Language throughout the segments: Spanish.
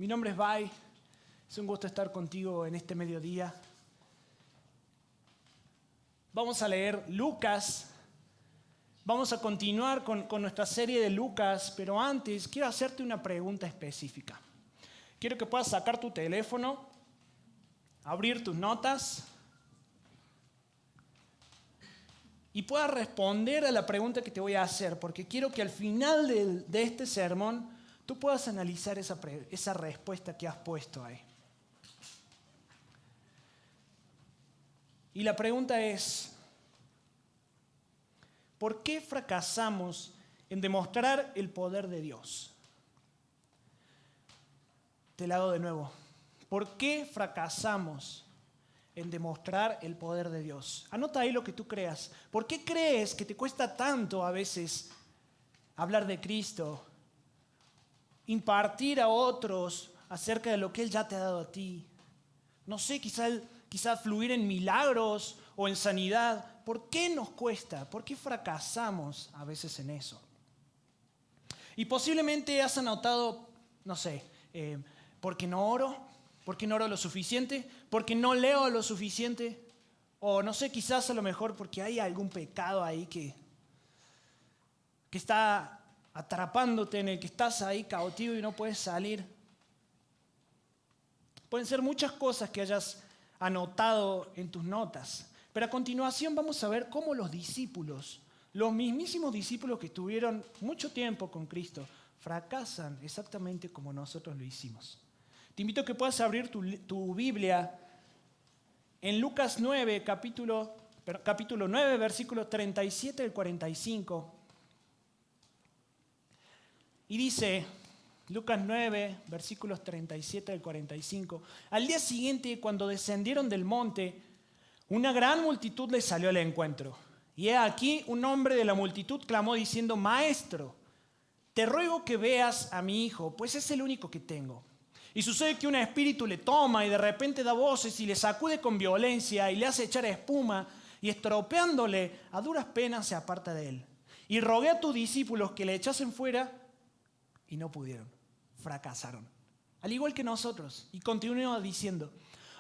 Mi nombre es Bai. Es un gusto estar contigo en este mediodía. Vamos a leer Lucas. Vamos a continuar con nuestra serie de Lucas, pero antes quiero hacerte una pregunta específica. Quiero que puedas sacar tu teléfono, abrir tus notas y puedas responder a la pregunta que te voy a hacer, porque quiero que al final de este sermón tú puedas analizar esa respuesta que has puesto ahí. Y la pregunta es, ¿por qué fracasamos en demostrar el poder de Dios? Te la hago de nuevo. ¿Por qué fracasamos en demostrar el poder de Dios? Anota ahí lo que tú creas. ¿Por qué crees que te cuesta tanto a veces hablar de Cristo, impartir a otros acerca de lo que Él ya te ha dado a ti? No sé, quizás fluir en milagros o en sanidad. ¿Por qué nos cuesta? ¿Por qué fracasamos a veces en eso? Y posiblemente has anotado, no sé, ¿por qué no oro? ¿Por qué no oro lo suficiente? ¿Por qué no leo lo suficiente? O no sé, quizás a lo mejor porque hay algún pecado ahí que está atrapándote, en el que estás ahí cautivo y no puedes salir. Pueden ser muchas cosas que hayas anotado en tus notas. Pero a continuación vamos a ver cómo los discípulos, los mismísimos discípulos que estuvieron mucho tiempo con Cristo, fracasan exactamente como nosotros lo hicimos. Te invito a que puedas abrir tu Biblia en Lucas 9, capítulo 9, versículos 37 al 45. Y dice, Lucas 9, versículos 37 al 45, al día siguiente, cuando descendieron del monte, una gran multitud les salió al encuentro. Y he aquí, un hombre de la multitud clamó diciendo, Maestro, te ruego que veas a mi hijo, pues es el único que tengo. Y sucede que un espíritu le toma y de repente da voces y le sacude con violencia y le hace echar espuma y estropeándole a duras penas se aparta de él. Y rogué a tus discípulos que le echasen fuera y no pudieron, fracasaron. Al igual que nosotros. Y continuó diciendo,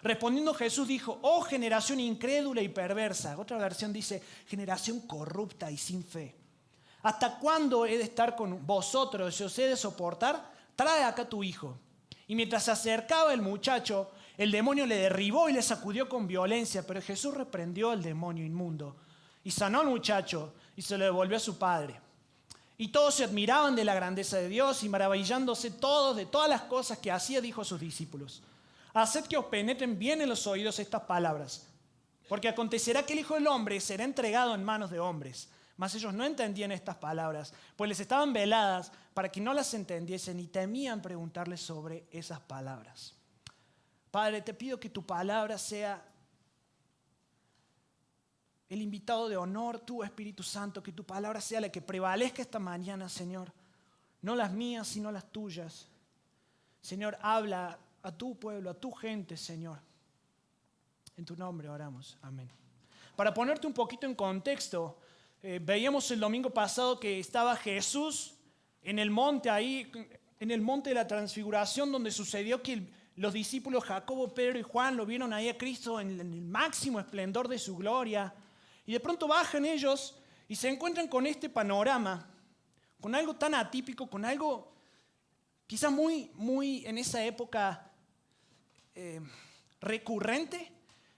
respondiendo Jesús dijo, oh generación incrédula y perversa. Otra versión dice, generación corrupta y sin fe. ¿Hasta cuándo he de estar con vosotros y os he de soportar? Trae acá tu hijo. Y mientras se acercaba el muchacho, el demonio le derribó y le sacudió con violencia, pero Jesús reprendió al demonio inmundo y sanó al muchacho y se lo devolvió a su padre. Y todos se admiraban de la grandeza de Dios y maravillándose todos de todas las cosas que hacía, dijo a sus discípulos, haced que os penetren bien en los oídos estas palabras, porque acontecerá que el Hijo del Hombre será entregado en manos de hombres. Mas ellos no entendían estas palabras, pues les estaban veladas para que no las entendiesen y temían preguntarles sobre esas palabras. Padre, te pido que tu palabra sea el invitado de honor, tu Espíritu Santo, que tu palabra sea la que prevalezca esta mañana, Señor. No las mías, sino las tuyas. Señor, habla a tu pueblo, a tu gente, Señor. En tu nombre oramos. Amén. Para ponerte un poquito en contexto, veíamos el domingo pasado que estaba Jesús en el monte ahí, en el monte de la transfiguración, donde sucedió que los discípulos Jacobo, Pedro y Juan lo vieron ahí a Cristo en el máximo esplendor de su gloria. Y de pronto bajan ellos y se encuentran con este panorama, con algo tan atípico, con algo quizás muy en esa época recurrente,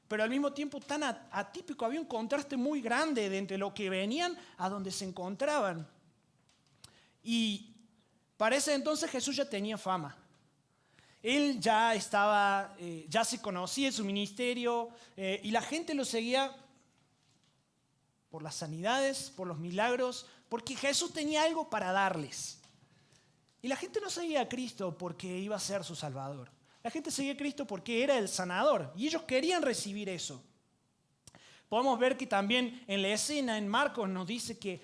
pero al mismo tiempo tan atípico. Había un contraste muy grande de entre lo que venían a donde se encontraban. Y para ese entonces Jesús ya tenía fama. Él ya estaba, ya se conocía en su ministerio y la gente lo seguía por las sanidades, por los milagros, porque Jesús tenía algo para darles. Y la gente no seguía a Cristo porque iba a ser su Salvador. La gente seguía a Cristo porque era el sanador y ellos querían recibir eso. Podemos ver que también en la escena, en Marcos, nos dice que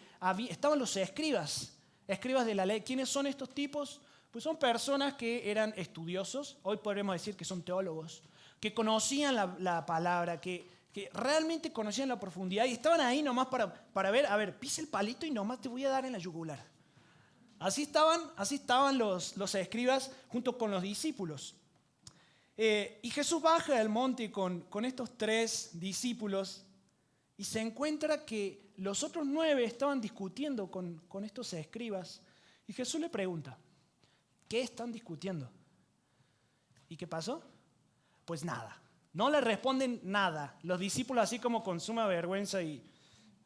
estaban los escribas de la ley. ¿Quiénes son estos tipos? Pues son personas que eran estudiosos, hoy podríamos decir que son teólogos, que conocían la palabra, que realmente conocían la profundidad y estaban ahí nomás para ver, a ver, pisa el palito y nomás te voy a dar en la yugular. Así estaban los escribas junto con los discípulos. Y Jesús baja del monte con estos 3 discípulos y se encuentra que los otros 9 estaban discutiendo con estos escribas. Y Jesús le pregunta, ¿qué están discutiendo? ¿Y qué pasó? Pues nada, no le responden nada. Los discípulos así como con suma vergüenza y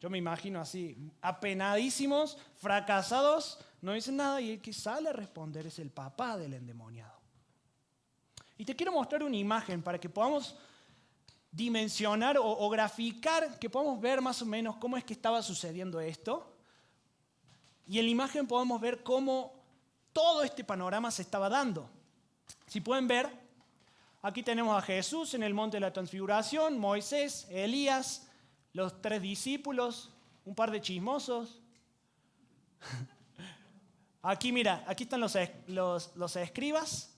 yo me imagino así, apenadísimos, fracasados, no dicen nada y el que sale a responder es el papá del endemoniado. Y te quiero mostrar una imagen para que podamos dimensionar o graficar, que podamos ver más o menos cómo es que estaba sucediendo esto. Y en la imagen podemos ver cómo todo este panorama se estaba dando. Si pueden ver, aquí tenemos a Jesús en el monte de la transfiguración, Moisés, Elías, los 3 discípulos, un par de chismosos. Aquí mira, aquí están los escribas.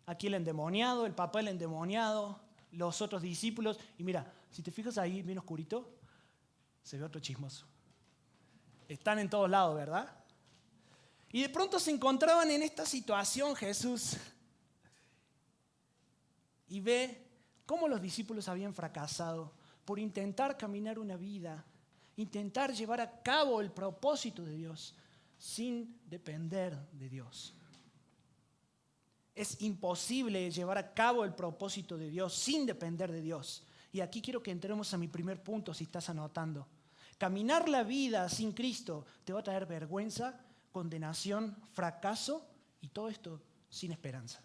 Aquí el endemoniado, el papá del endemoniado, los otros discípulos. Y mira, si te fijas ahí bien oscurito, se ve otro chismoso. Están en todos lados, ¿verdad? Y de pronto se encontraban en esta situación Jesús. Y ve cómo los discípulos habían fracasado por intentar caminar una vida, intentar llevar a cabo el propósito de Dios sin depender de Dios. Es imposible llevar a cabo el propósito de Dios sin depender de Dios. Y aquí quiero que entremos a mi primer punto, si estás anotando. Caminar la vida sin Cristo te va a traer vergüenza, condenación, fracaso y todo esto sin esperanza.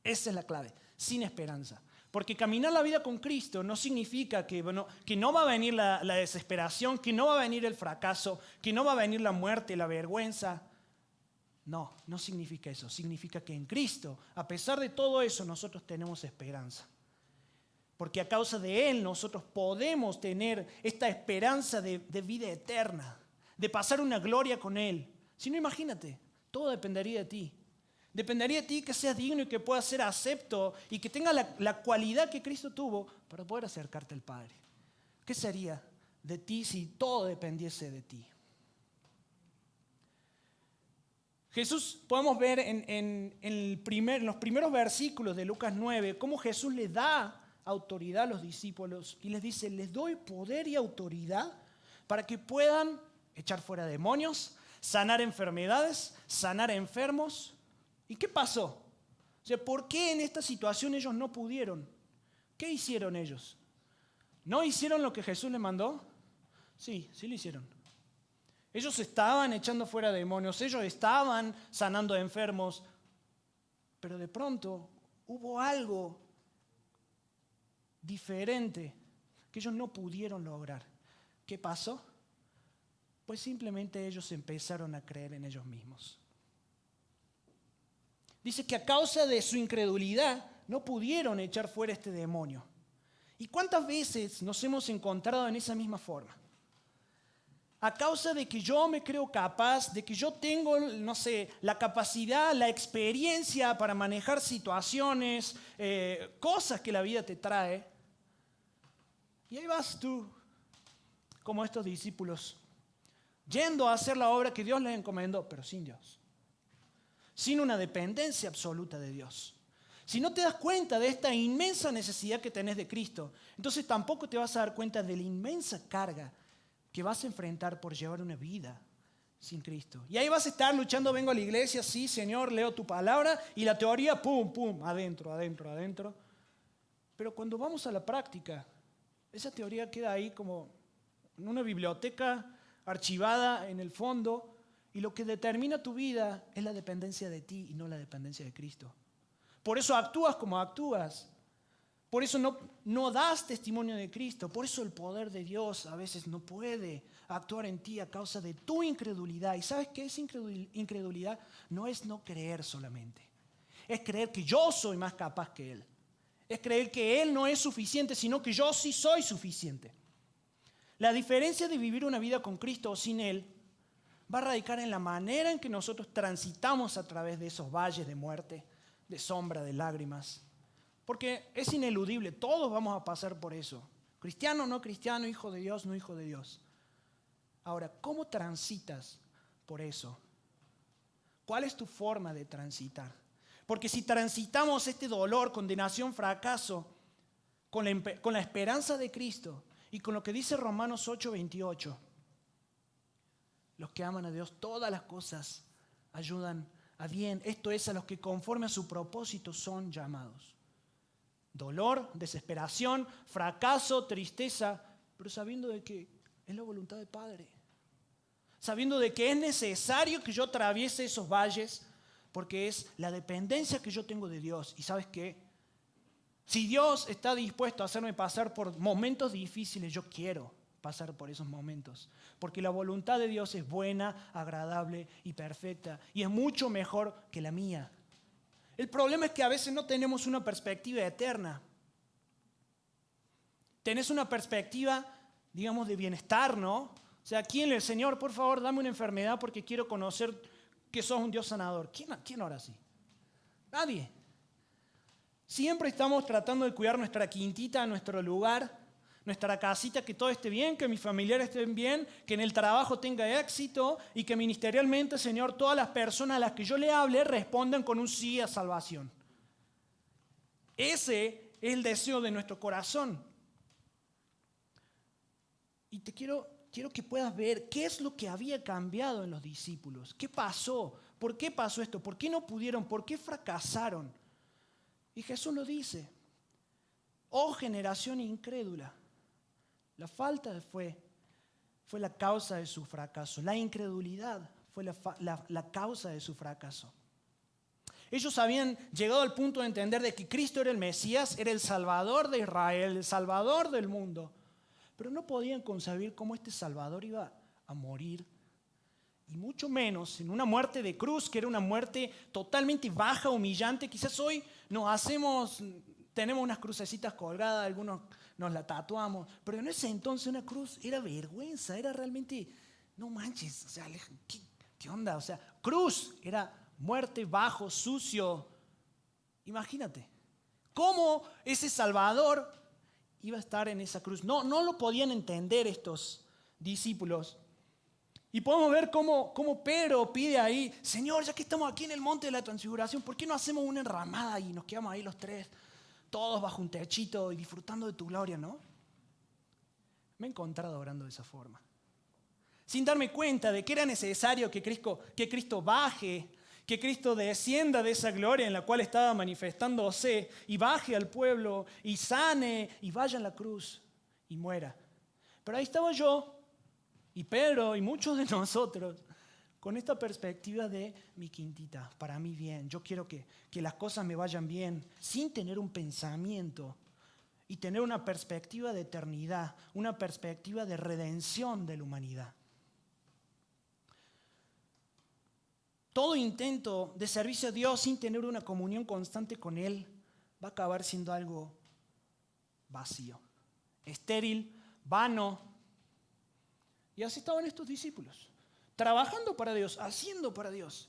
Esa es la clave, sin esperanza. Porque caminar la vida con Cristo no significa que no va a venir la desesperación, que no va a venir el fracaso, que no va a venir la muerte, la vergüenza. No significa eso. Significa que en Cristo, a pesar de todo eso, nosotros tenemos esperanza. Porque a causa de Él nosotros podemos tener esta esperanza de vida eterna, de pasar una gloria con Él. Si no, imagínate, todo dependería de ti. Dependería de ti que seas digno y que puedas ser acepto y que tengas la cualidad que Cristo tuvo para poder acercarte al Padre. ¿Qué sería de ti si todo dependiese de ti? Jesús, podemos ver en los primeros versículos de Lucas 9, cómo Jesús le da autoridad a los discípulos y les dice, les doy poder y autoridad para que puedan echar fuera demonios, sanar enfermedades, sanar enfermos. ¿Y qué pasó? O sea, ¿por qué en esta situación ellos no pudieron? ¿Qué hicieron ellos? ¿No hicieron lo que Jesús les mandó? Sí lo hicieron. Ellos estaban echando fuera demonios, ellos estaban sanando enfermos, pero de pronto hubo algo diferente que ellos no pudieron lograr. ¿Qué pasó? Pues simplemente ellos empezaron a creer en ellos mismos. Dice que a causa de su incredulidad no pudieron echar fuera este demonio. ¿Y cuántas veces nos hemos encontrado en esa misma forma? A causa de que yo me creo capaz, de que yo tengo, la capacidad, la experiencia para manejar situaciones, cosas que la vida te trae. Y ahí vas tú, como estos discípulos, yendo a hacer la obra que Dios les encomendó, pero sin Dios. Sin una dependencia absoluta de Dios. Si no te das cuenta de esta inmensa necesidad que tenés de Cristo, entonces tampoco te vas a dar cuenta de la inmensa carga que vas a enfrentar por llevar una vida sin Cristo. Y ahí vas a estar luchando, vengo a la iglesia, sí, Señor, leo tu palabra, y la teoría, pum, adentro. Pero cuando vamos a la práctica, esa teoría queda ahí como en una biblioteca archivada en el fondo, y lo que determina tu vida es la dependencia de ti y no la dependencia de Cristo. Por eso actúas como actúas. Por eso no das testimonio de Cristo. Por eso el poder de Dios a veces no puede actuar en ti a causa de tu incredulidad. ¿Y sabes qué es incredulidad? No es no creer solamente. Es creer que yo soy más capaz que Él. Es creer que Él no es suficiente, sino que yo sí soy suficiente. La diferencia de vivir una vida con Cristo o sin Él va a radicar en la manera en que nosotros transitamos a través de esos valles de muerte, de sombra, de lágrimas. Porque es ineludible, todos vamos a pasar por eso. Cristiano, no cristiano, hijo de Dios, no hijo de Dios. Ahora, ¿cómo transitas por eso. ¿Cuál es tu forma de transitar? Porque si transitamos este dolor, condenación, fracaso, con la esperanza de Cristo y con lo que dice Romanos 8:28, los que aman a Dios, todas las cosas ayudan a bien. Esto es, a los que conforme a su propósito son llamados. Dolor, desesperación, fracaso, tristeza, pero sabiendo de que es la voluntad del Padre. Sabiendo de que es necesario que yo atraviese esos valles, porque es la dependencia que yo tengo de Dios. ¿Y sabes qué? Si Dios está dispuesto a hacerme pasar por momentos difíciles, yo quiero pasar por esos momentos. Porque la voluntad de Dios es buena, agradable y perfecta. Y es mucho mejor que la mía. El problema es que a veces no tenemos una perspectiva eterna. Tenés una perspectiva, digamos, de bienestar, ¿no? O sea, ¿quién le dice, Señor, por favor, dame una enfermedad porque quiero conocer que sos un Dios sanador? ¿Quién ora así? Nadie. Siempre estamos tratando de cuidar nuestra quintita, nuestro lugar, nuestra casita, que todo esté bien, que mis familiares estén bien, que en el trabajo tenga éxito y que ministerialmente, Señor, todas las personas a las que yo le hable respondan con un sí a salvación. Ese es el deseo de nuestro corazón. Y quiero que puedas ver qué es lo que había cambiado en los discípulos. ¿Qué pasó? ¿Por qué pasó esto? ¿Por qué no pudieron? ¿Por qué fracasaron? Y Jesús lo dice. Oh generación incrédula. La falta de fe fue la causa de su fracaso. La incredulidad fue la causa de su fracaso. Ellos habían llegado al punto de entender de que Cristo era el Mesías, era el Salvador de Israel, el Salvador del mundo. Pero no podían concebir cómo este Salvador iba a morir. Y mucho menos en una muerte de cruz, que era una muerte totalmente baja, humillante. Quizás hoy tenemos unas crucecitas colgadas, algunos nos la tatuamos. Pero en ese entonces una cruz era vergüenza, era realmente, no manches, o sea, ¿qué onda? O sea, cruz era muerte, bajo, sucio. Imagínate, ¿cómo ese Salvador iba a estar en esa cruz? No lo podían entender estos discípulos. Y podemos ver cómo Pedro pide ahí, Señor, ya que estamos aquí en el monte de la transfiguración, ¿por qué no hacemos una enramada y nos quedamos ahí los tres, todos bajo un techito y disfrutando de tu gloria, ¿no? Me he encontrado orando de esa forma, sin darme cuenta de que era necesario que Cristo baje, que Cristo descienda de esa gloria en la cual estaba manifestándose y baje al pueblo y sane y vaya a la cruz y muera. Pero ahí estaba yo y Pedro y muchos de nosotros con esta perspectiva de mi quintita, para mí bien. Yo quiero que las cosas me vayan bien sin tener un pensamiento y tener una perspectiva de eternidad, una perspectiva de redención de la humanidad. Todo intento de servicio a Dios sin tener una comunión constante con Él va a acabar siendo algo vacío, estéril, vano. Y así estaban estos discípulos, trabajando para Dios, haciendo para Dios.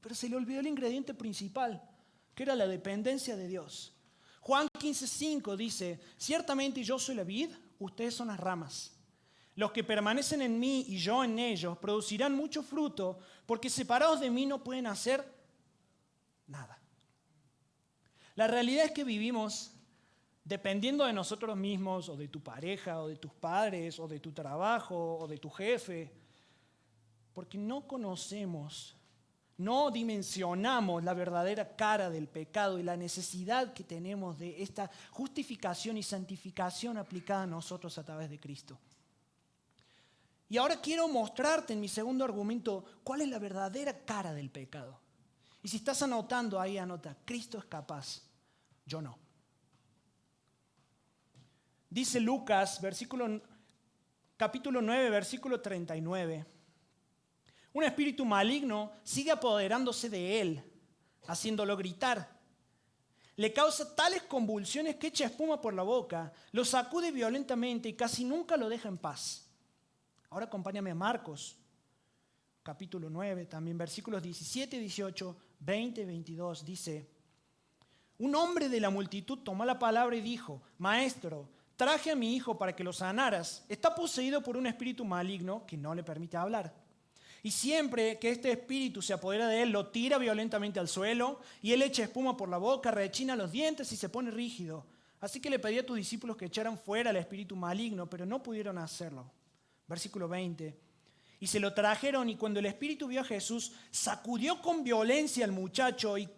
Pero se le olvidó el ingrediente principal, que era la dependencia de Dios. Juan 15:5 dice, ciertamente yo soy la vid, ustedes son las ramas. Los que permanecen en mí y yo en ellos producirán mucho fruto, porque separados de mí no pueden hacer nada. La realidad es que vivimos dependiendo de nosotros mismos, o de tu pareja, o de tus padres, o de tu trabajo, o de tu jefe, porque no conocemos, no dimensionamos la verdadera cara del pecado y la necesidad que tenemos de esta justificación y santificación aplicada a nosotros a través de Cristo. Y ahora quiero mostrarte en mi segundo argumento cuál es la verdadera cara del pecado. Y si estás anotando ahí, anota, Cristo es capaz, yo no. Dice Lucas, capítulo 9, versículo 39. Un espíritu maligno sigue apoderándose de él, haciéndolo gritar. Le causa tales convulsiones que echa espuma por la boca, lo sacude violentamente y casi nunca lo deja en paz. Ahora acompáñame a Marcos, capítulo 9, también versículos 17, 18, 20, 22. Dice, un hombre de la multitud tomó la palabra y dijo, Maestro, traje a mi hijo para que lo sanaras. Está poseído por un espíritu maligno que no le permite hablar. Y siempre que este espíritu se apodera de él, lo tira violentamente al suelo y él echa espuma por la boca, rechina los dientes y se pone rígido. Así que le pedí a tus discípulos que echaran fuera al espíritu maligno, pero no pudieron hacerlo. Versículo 20. Y se lo trajeron, y cuando el espíritu vio a Jesús, sacudió con violencia al muchacho, y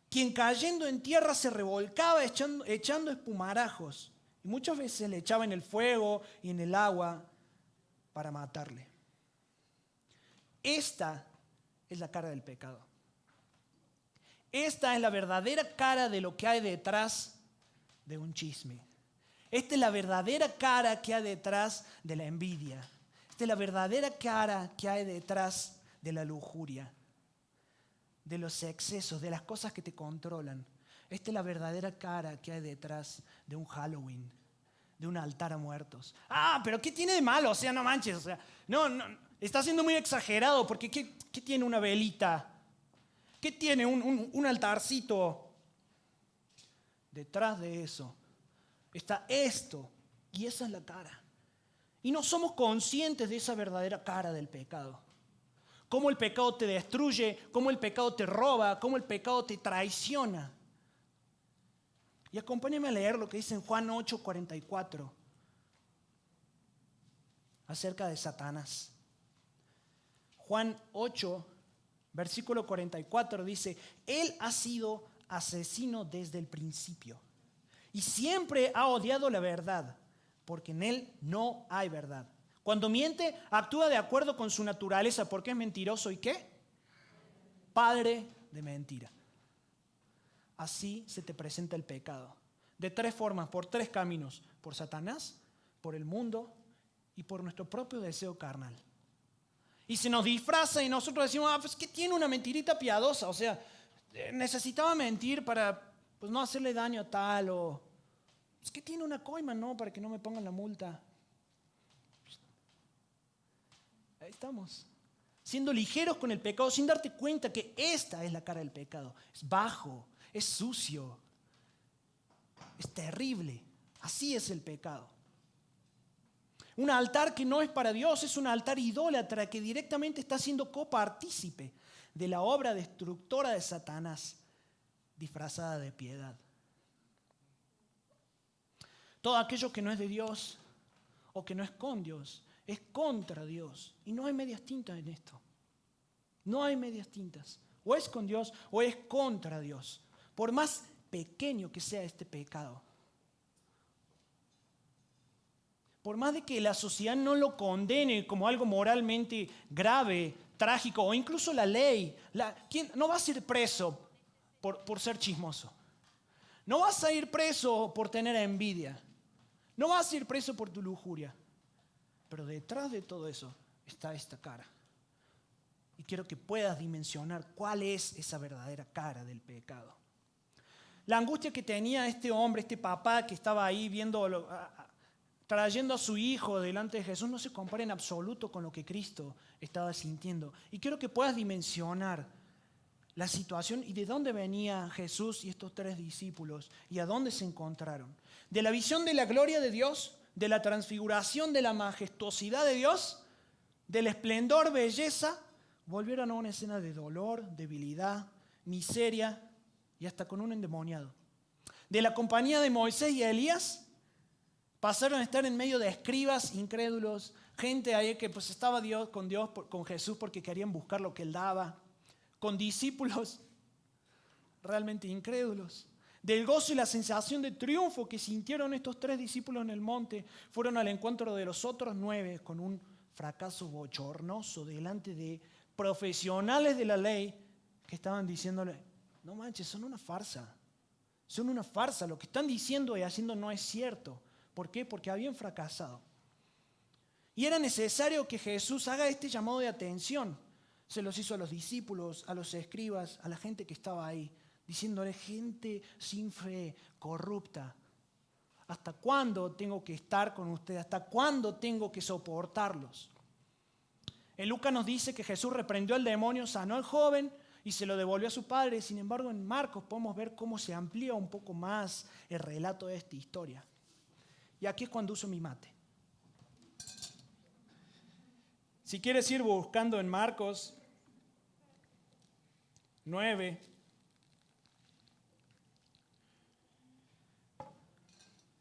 quien cayendo en tierra se revolcaba echando espumarajos. Y muchas veces le echaba en el fuego y en el agua para matarle. Esta es la cara del pecado. Esta es la verdadera cara de lo que hay detrás de un chisme. Esta es la verdadera cara que hay detrás de la envidia. Esta es la verdadera cara que hay detrás de la lujuria, de los excesos, de las cosas que te controlan. Esta es la verdadera cara que hay detrás de un Halloween, de un altar a muertos. Pero ¿qué tiene de malo? O sea, no manches. O sea, no, está siendo muy exagerado, porque ¿qué tiene una velita? ¿Qué tiene un altarcito? Detrás de eso está esto, y esa es la cara. Y no somos conscientes de esa verdadera cara del pecado. Cómo el pecado te destruye, cómo el pecado te roba, cómo el pecado te traiciona. Y acompáñame a leer lo que dice en Juan 8:44 acerca de Satanás. Juan 8, versículo 44 dice: Él ha sido asesino desde el principio y siempre ha odiado la verdad, porque en él no hay verdad. Cuando miente, actúa de acuerdo con su naturaleza, porque es mentiroso y ¿qué? Padre de mentira. Así se te presenta el pecado. De tres formas, por tres caminos: por Satanás, por el mundo y por nuestro propio deseo carnal. Y se nos disfraza y nosotros decimos: pues que tiene una mentirita piadosa, o sea, necesitaba mentir para pues no hacerle daño a tal, o es que tiene una coima, ¿no? Para que no me pongan la multa. Ahí estamos, siendo ligeros con el pecado, sin darte cuenta que esta es la cara del pecado. Es bajo, es sucio, es terrible. Así es el pecado. Un altar que no es para Dios es un altar idólatra que directamente está siendo copartícipe de la obra destructora de Satanás, disfrazada de piedad. Todo aquello que no es de Dios o que no es con Dios es contra Dios. Y no hay medias tintas en esto. No hay medias tintas. O es con Dios o es contra Dios. Por más pequeño que sea este pecado. Por más de que la sociedad no lo condene como algo moralmente grave, trágico, o incluso la ley, ¿quién no vas a ir preso por ser chismoso? No vas a ir preso por tener envidia. No vas a ir preso por tu lujuria. Pero detrás de todo eso está esta cara. Y quiero que puedas dimensionar cuál es esa verdadera cara del pecado. La angustia que tenía este hombre, este papá que estaba ahí trayendo a su hijo delante de Jesús, no se compara en absoluto con lo que Cristo estaba sintiendo. Y quiero que puedas dimensionar la situación y de dónde venía Jesús y estos tres discípulos y a dónde se encontraron. De la visión de la gloria de Dios, de la transfiguración, de la majestuosidad de Dios, del esplendor, belleza, volvieron a una escena de dolor, debilidad, miseria y hasta con un endemoniado. De la compañía de Moisés y Elías, pasaron a estar en medio de escribas incrédulos, gente ahí que pues estaba con Jesús porque querían buscar lo que él daba, con discípulos realmente incrédulos. Del gozo y la sensación de triunfo que sintieron estos tres discípulos en el monte, fueron al encuentro de los otros 9 con un fracaso bochornoso delante de profesionales de la ley que estaban diciéndole: no manches, son una farsa. Son una farsa. Lo que están diciendo y haciendo no es cierto. ¿Por qué? Porque habían fracasado. Y era necesario que Jesús haga este llamado de atención. Se los hizo a los discípulos, a los escribas, a la gente que estaba ahí, diciéndole: gente sin fe, corrupta. ¿Hasta cuándo tengo que estar con ustedes? ¿Hasta cuándo tengo que soportarlos? En Lucas nos dice que Jesús reprendió al demonio, sanó al joven y se lo devolvió a su padre. Sin embargo, en Marcos podemos ver cómo se amplía un poco más el relato de esta historia. Y aquí es cuando uso mi mate. Si quieres ir buscando en Marcos 9,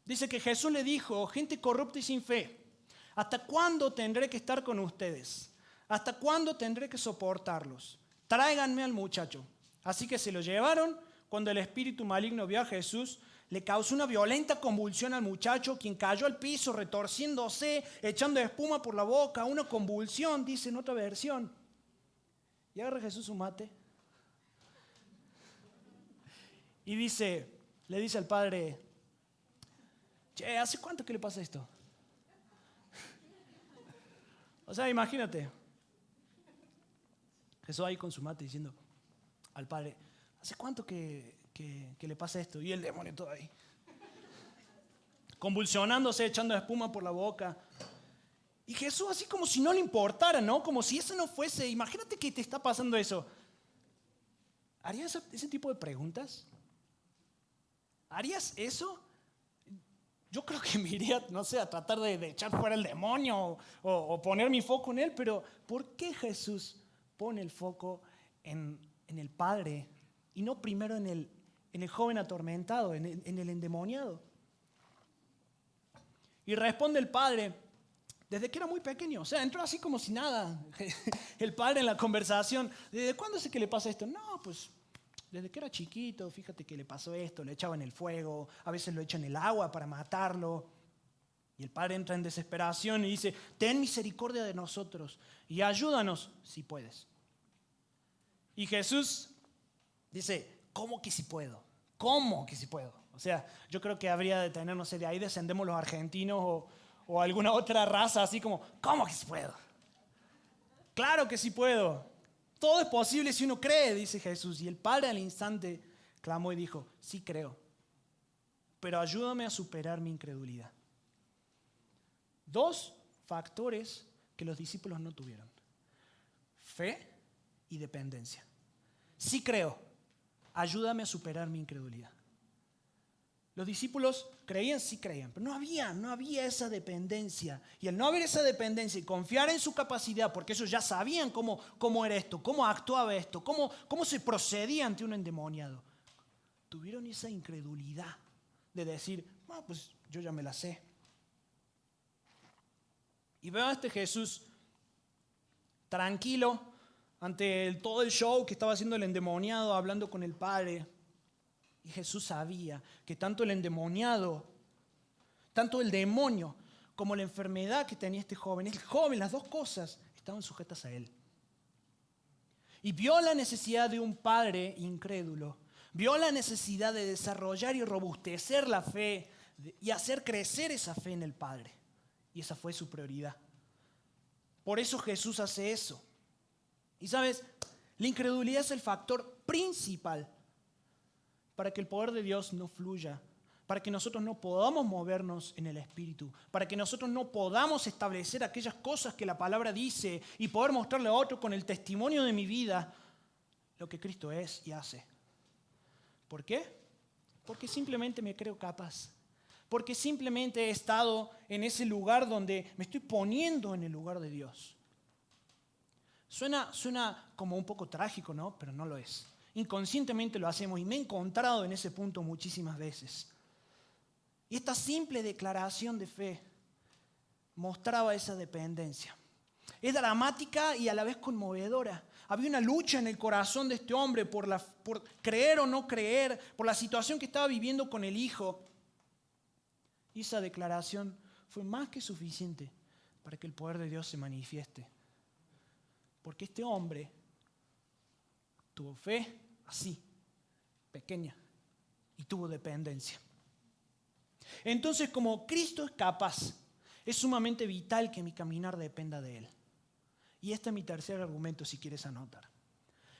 dice que Jesús le dijo: gente corrupta y sin fe, ¿hasta cuándo tendré que estar con ustedes? ¿Hasta cuándo tendré que soportarlos? Tráiganme al muchacho. Así que se lo llevaron. Cuando el espíritu maligno vio a Jesús, le causó una violenta convulsión al muchacho, quien cayó al piso retorciéndose, echando espuma por la boca, una convulsión, dice en otra versión. Y agarra Jesús su mate y le dice al padre: che, ¿hace cuánto que le pasa esto? O sea, imagínate, Jesús ahí con su mate diciendo al padre: ¿hace cuánto que le pasa esto? Y el demonio todo ahí, convulsionándose, echando espuma por la boca. Y Jesús así como si no le importara, ¿no? Como si eso no fuese. Imagínate que te está pasando eso. ¿Harías ese tipo de preguntas? ¿Harías eso? Yo creo que me iría, no sé, a tratar de echar fuera el demonio o poner mi foco en él. Pero ¿por qué Jesús pone el foco en el Padre y no primero en el joven atormentado, en el endemoniado? Y responde el padre, desde que era muy pequeño. O sea, entró así como si nada. El padre en la conversación: ¿desde cuándo sé que le pasa esto? No, pues desde que era chiquito, fíjate que le pasó esto, le echaba en el fuego, a veces lo echa en el agua para matarlo. Y el padre entra en desesperación y dice: ten misericordia de nosotros y ayúdanos si puedes. Y Jesús dice: ¿cómo que si puedo? ¿Cómo que si puedo? O sea, yo creo que habría de tener, no sé, de ahí descendemos los argentinos o alguna otra raza así como: ¿cómo que si puedo? Claro que sí puedo. Todo es posible si uno cree, dice Jesús. Y el padre al instante clamó y dijo: sí creo, pero ayúdame a superar mi incredulidad. Dos factores que los discípulos no tuvieron: fe y dependencia. Sí creo, ayúdame a superar mi incredulidad. Los discípulos creían, sí creían, pero no había esa dependencia. Y al no haber esa dependencia y confiar en su capacidad, porque ellos ya sabían cómo era esto, cómo actuaba esto, cómo se procedía ante un endemoniado, tuvieron esa incredulidad de decir: pues yo ya me la sé. Y veo a este Jesús tranquilo ante todo el show que estaba haciendo el endemoniado, hablando con el Padre. Y Jesús sabía que tanto el endemoniado, tanto el demonio, como la enfermedad que tenía este joven, las dos cosas estaban sujetas a él. Y vio la necesidad de un padre incrédulo, vio la necesidad de desarrollar y robustecer la fe y hacer crecer esa fe en el Padre. Y esa fue su prioridad. Por eso Jesús hace eso. Y sabes, la incredulidad es el factor principal para que el poder de Dios no fluya, para que nosotros no podamos movernos en el Espíritu, para que nosotros no podamos establecer aquellas cosas que la palabra dice y poder mostrarle a otro con el testimonio de mi vida lo que Cristo es y hace. ¿Por qué? Porque simplemente me creo capaz. Porque simplemente he estado en ese lugar donde me estoy poniendo en el lugar de Dios. Suena como un poco trágico, ¿no? Pero no lo es. Inconscientemente lo hacemos y me he encontrado en ese punto muchísimas veces. Y esta simple declaración de fe mostraba esa dependencia. Es dramática y a la vez conmovedora. Había una lucha en el corazón de este hombre por creer o no creer, por la situación que estaba viviendo con el hijo. Y esa declaración fue más que suficiente para que el poder de Dios se manifieste. Porque este hombre tuvo fe así, pequeña, y tuvo dependencia. Entonces, como Cristo es capaz, es sumamente vital que mi caminar dependa de Él. Y este es mi tercer argumento, si quieres anotar.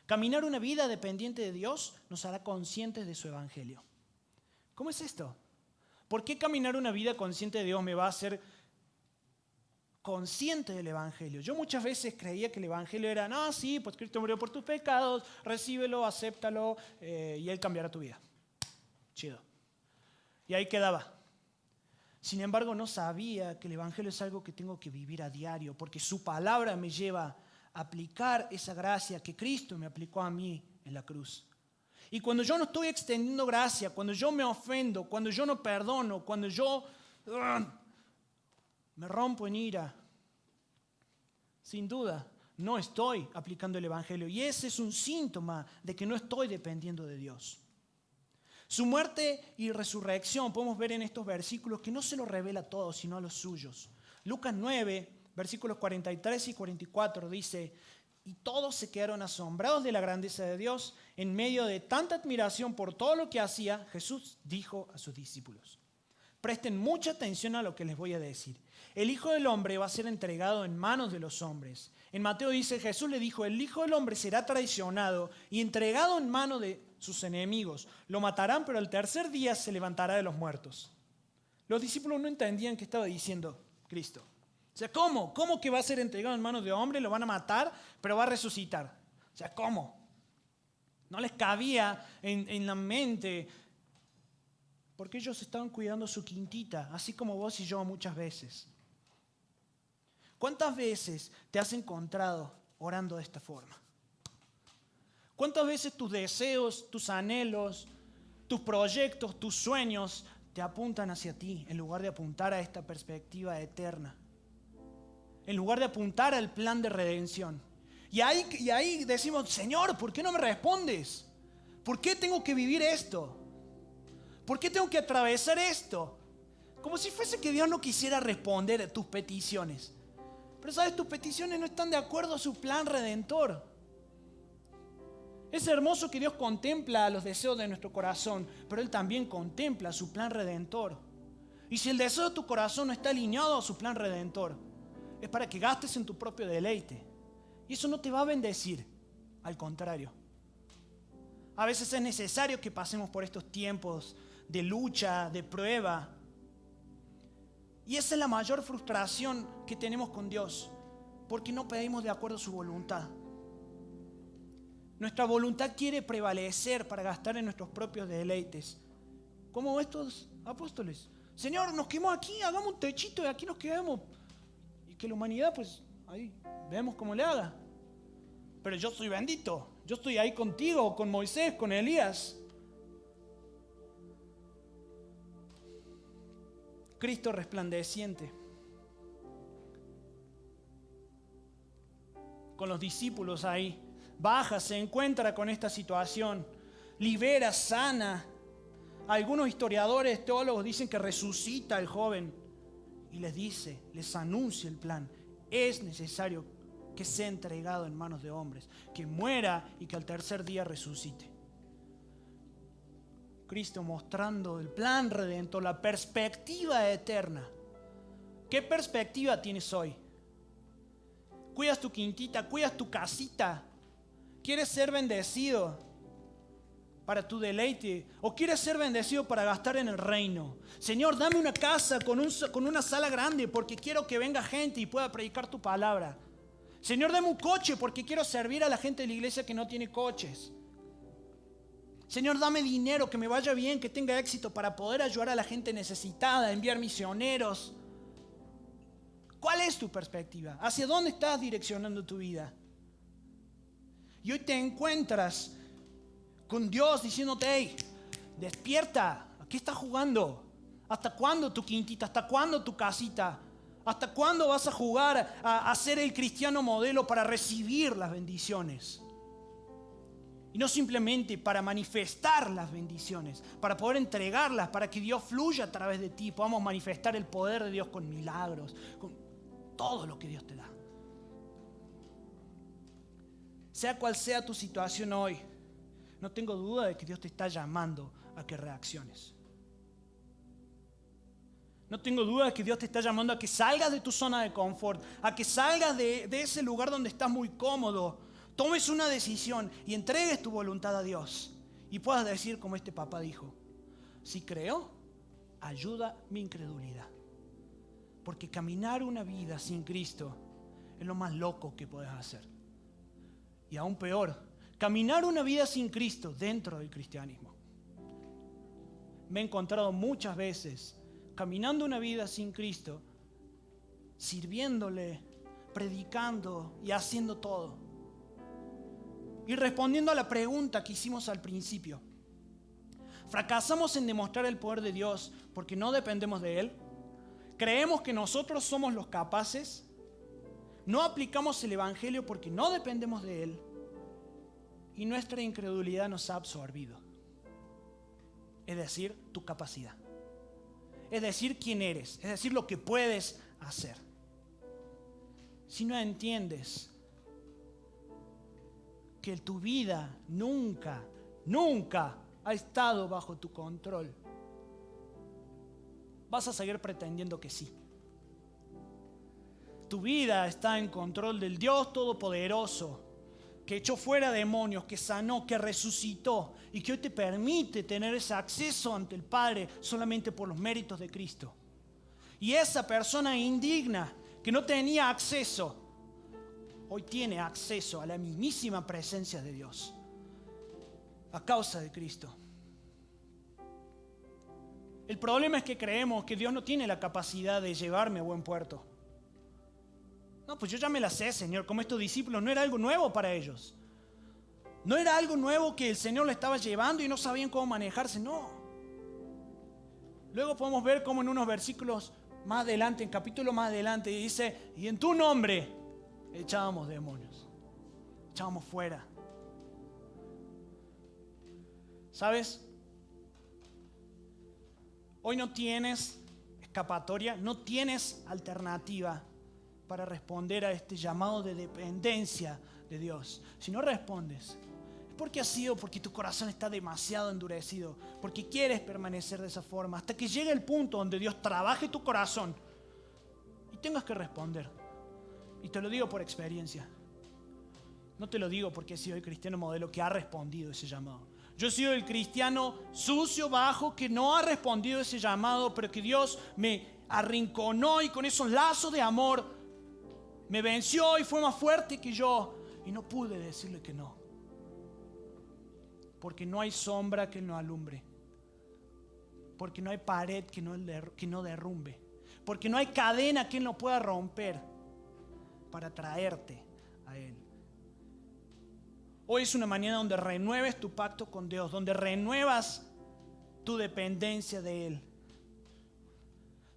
Caminar una vida dependiente de Dios nos hará conscientes de su evangelio. ¿Cómo es esto? ¿Por qué caminar una vida consciente de Dios me va a hacer consciente del evangelio? Yo muchas veces creía que el evangelio era: no, sí, pues Cristo murió por tus pecados, recíbelo, acéptalo y Él cambiará tu vida. Chido. Y ahí quedaba. Sin embargo, no sabía que el Evangelio es algo que tengo que vivir a diario, porque su palabra me lleva a aplicar esa gracia que Cristo me aplicó a mí en la cruz. Y cuando yo no estoy extendiendo gracia, cuando yo me ofendo, cuando yo no perdono, cuando yo me rompo en ira, sin duda no estoy aplicando el Evangelio. Y ese es un síntoma de que no estoy dependiendo de Dios. Su muerte y resurrección podemos ver en estos versículos que no se lo revela a todos, sino a los suyos. Lucas 9, versículos 43 y 44 dice: y todos se quedaron asombrados de la grandeza de Dios. En medio de tanta admiración por todo lo que hacía, Jesús dijo a sus discípulos: presten mucha atención a lo que les voy a decir. El Hijo del Hombre va a ser entregado en manos de los hombres. En Mateo dice, Jesús le dijo, el Hijo del Hombre será traicionado y entregado en manos de sus enemigos. Lo matarán, pero al tercer día se levantará de los muertos. Los discípulos no entendían qué estaba diciendo Cristo. O sea, ¿cómo? ¿Cómo que va a ser entregado en manos de hombres? Lo van a matar, pero va a resucitar. O sea, ¿cómo? No les cabía en la mente, porque ellos estaban cuidando su quintita, así como vos y yo muchas veces. ¿Cuántas veces te has encontrado orando de esta forma? ¿Cuántas veces tus deseos, tus anhelos, tus proyectos, tus sueños te apuntan hacia ti en lugar de apuntar a esta perspectiva eterna? En lugar de apuntar al plan de redención. Y ahí decimos, Señor, ¿por qué no me respondes? ¿Por qué tengo que vivir esto? ¿Por qué tengo que atravesar esto? Como si fuese que Dios no quisiera responder a tus peticiones. Pero sabes, tus peticiones no están de acuerdo a su plan redentor. Es hermoso que Dios contempla los deseos de nuestro corazón, pero Él también contempla su plan redentor. Y si el deseo de tu corazón no está alineado a su plan redentor, es para que gastes en tu propio deleite. Y eso no te va a bendecir, al contrario. A veces es necesario que pasemos por estos tiempos de lucha, de prueba. Y esa es la mayor frustración que tenemos con Dios, porque no pedimos de acuerdo a su voluntad. Nuestra voluntad quiere prevalecer para gastar en nuestros propios deleites. Como estos apóstoles. Señor, nos quedamos aquí, hagamos un techito y aquí nos quedamos. Y que la humanidad, pues, ahí vemos cómo le haga. Pero yo soy bendito. Yo estoy ahí contigo, con Moisés, con Elías. Cristo resplandeciente. Con los discípulos ahí. Baja, se encuentra con esta situación. Libera, sana. Algunos historiadores, teólogos dicen que resucita al joven. Y les dice, les anuncia el plan. Es necesario que sea entregado en manos de hombres. Que muera y que al tercer día resucite. Cristo mostrando el plan redentor, la perspectiva eterna. ¿Qué perspectiva tienes hoy? ¿Cuidas tu quintita? ¿Cuidas tu casita? ¿Quieres ser bendecido para tu deleite? ¿O quieres ser bendecido para gastar en el reino? Señor, dame una casa con una sala grande porque quiero que venga gente y pueda predicar tu palabra. Señor, dame un coche porque quiero servir a la gente de la iglesia que no tiene coches. Señor, dame dinero, que me vaya bien, que tenga éxito para poder ayudar a la gente necesitada, enviar misioneros. ¿Cuál es tu perspectiva? ¿Hacia dónde estás direccionando tu vida? Y hoy te encuentras con Dios diciéndote, hey, despierta, ¿a qué estás jugando? ¿Hasta cuándo tu quintita? ¿Hasta cuándo tu casita? ¿Hasta cuándo vas a jugar a ser el cristiano modelo para recibir las bendiciones? Y no simplemente para manifestar las bendiciones, para poder entregarlas, para que Dios fluya a través de ti, podamos manifestar el poder de Dios con milagros, con todo lo que Dios te da. Sea cual sea tu situación hoy, no tengo duda de que Dios te está llamando a que reacciones. No tengo duda de que Dios te está llamando a que salgas de tu zona de confort, a que salgas de ese lugar donde estás muy cómodo, tomes una decisión y entregues tu voluntad a Dios y puedas decir como este papá dijo, si creo, ayuda mi incredulidad. Porque caminar una vida sin Cristo es lo más loco que puedes hacer. Y aún peor, caminar una vida sin Cristo dentro del cristianismo. Me he encontrado muchas veces caminando una vida sin Cristo, sirviéndole, predicando y haciendo todo. Y respondiendo a la pregunta que hicimos al principio, ¿fracasamos en demostrar el poder de Dios porque no dependemos de Él? ¿Creemos que nosotros somos los capaces? ¿No aplicamos el Evangelio porque no dependemos de Él? Y nuestra incredulidad nos ha absorbido. Es decir, tu capacidad. Es decir, quién eres. Es decir, lo que puedes hacer. Si no entiendes que tu vida nunca ha estado bajo tu control, vas a seguir pretendiendo que sí. Tu vida está en control del Dios Todopoderoso, que echó fuera demonios, que sanó, que resucitó y que hoy te permite tener ese acceso ante el Padre solamente por los méritos de Cristo. Y esa persona indigna que no tenía acceso, hoy tiene acceso a la mismísima presencia de Dios a causa de Cristo. El problema es que creemos que Dios no tiene la capacidad de llevarme a buen puerto. No, pues yo ya me la sé, Señor, como estos discípulos, no era algo nuevo para ellos. No era algo nuevo que el Señor le estaba llevando y no sabían cómo manejarse, no. Luego podemos ver cómo en unos versículos más adelante, en capítulo más adelante, dice, y en tu nombre echábamos demonios, echábamos fuera. ¿Sabes? Hoy no tienes escapatoria, no tienes alternativa para responder a este llamado de dependencia de Dios. Si no respondes, es porque tu corazón está demasiado endurecido, porque quieres permanecer de esa forma, hasta que llegue el punto donde Dios trabaje tu corazón y tengas que responder. Y te lo digo por experiencia. No te lo digo porque he sido el cristiano modelo que ha respondido ese llamado. Yo he sido el cristiano sucio, bajo, que no ha respondido ese llamado, pero que Dios me arrinconó y con esos lazos de amor me venció y fue más fuerte que yo. Y no pude decirle que no. Porque no hay sombra que no alumbre. Porque no hay pared que no derrumbe. Porque no hay cadena que Él no pueda romper para traerte a Él. Hoy es una mañana donde renueves tu pacto con Dios, donde renuevas tu dependencia de Él.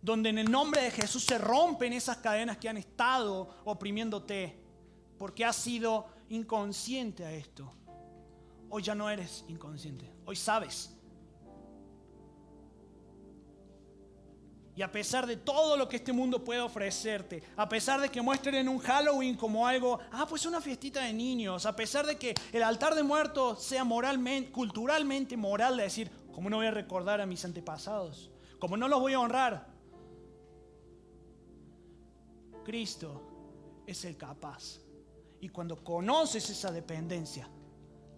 Donde en el nombre de Jesús se rompen esas cadenas que han estado oprimiéndote porque has sido inconsciente a esto. Hoy ya no eres inconsciente, hoy sabes. Y a pesar de todo lo que este mundo puede ofrecerte, a pesar de que muestren en un Halloween como algo, pues una fiestita de niños, a pesar de que el altar de muertos sea moralmente, culturalmente moral, de decir, ¿cómo no voy a recordar a mis antepasados? ¿Cómo no los voy a honrar? Cristo es el capaz. Y cuando conoces esa dependencia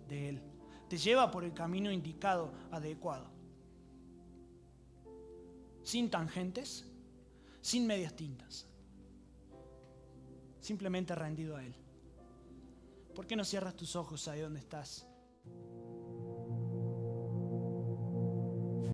de Él, te lleva por el camino indicado, adecuado. Sin tangentes, sin medias tintas. Simplemente rendido a Él. ¿Por qué no cierras tus ojos ahí donde estás?